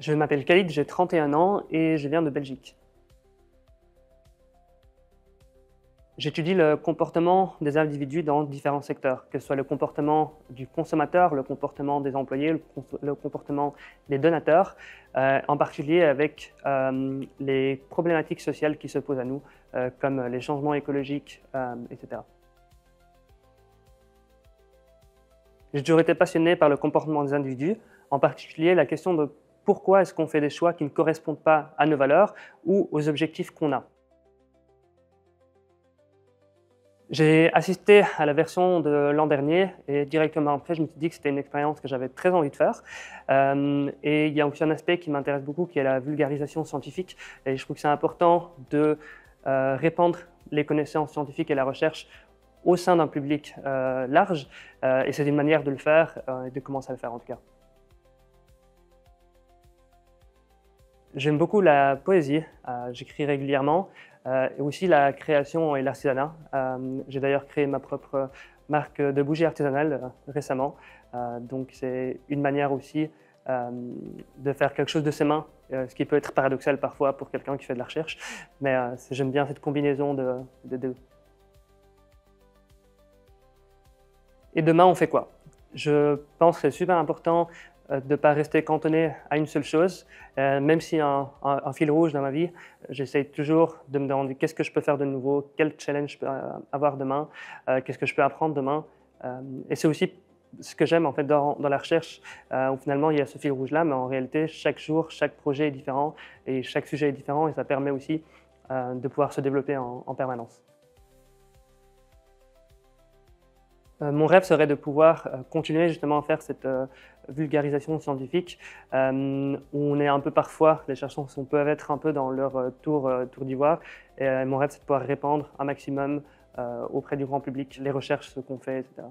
Je m'appelle Khalid, j'ai 31 ans et je viens de Belgique. J'étudie le comportement des individus dans différents secteurs, que ce soit le comportement du consommateur, le comportement des employés, le comportement des donateurs, en particulier avec les problématiques sociales qui se posent à nous, comme les changements écologiques, etc. J'ai toujours été passionné par le comportement des individus, en particulier la question de pourquoi est-ce qu'on fait des choix qui ne correspondent pas à nos valeurs ou aux objectifs qu'on a. J'ai assisté à la version de l'an dernier et directement après, je me suis dit que c'était une expérience que j'avais très envie de faire. Et il y a aussi un aspect qui m'intéresse beaucoup, qui est la vulgarisation scientifique. Et je trouve que c'est important de répandre les connaissances scientifiques et la recherche au sein d'un public large. Et c'est une manière de le faire et de commencer à le faire en tout cas. J'aime beaucoup la poésie, j'écris régulièrement, et aussi la création et l'artisanat. J'ai d'ailleurs créé ma propre marque de bougies artisanales récemment, donc c'est une manière aussi de faire quelque chose de ses mains, ce qui peut être paradoxal parfois pour quelqu'un qui fait de la recherche, mais j'aime bien cette combinaison de deux. Et demain, on fait quoi? Je pense que c'est super important de ne pas rester cantonné à une seule chose. Même s'il y a un fil rouge dans ma vie, j'essaie toujours de me demander qu'est-ce que je peux faire de nouveau, quel challenge je peux avoir demain, qu'est-ce que je peux apprendre demain. Et c'est aussi ce que j'aime en fait dans la recherche, où finalement il y a ce fil rouge-là, mais en réalité, chaque jour, chaque projet est différent et chaque sujet est différent et ça permet aussi de pouvoir se développer en permanence. Mon rêve serait de pouvoir continuer justement à faire cette vulgarisation scientifique où on est un peu parfois, les chercheurs peuvent être un peu dans leur tour d'ivoire. Et mon rêve c'est de pouvoir répandre un maximum auprès du grand public les recherches, ce qu'on fait, etc.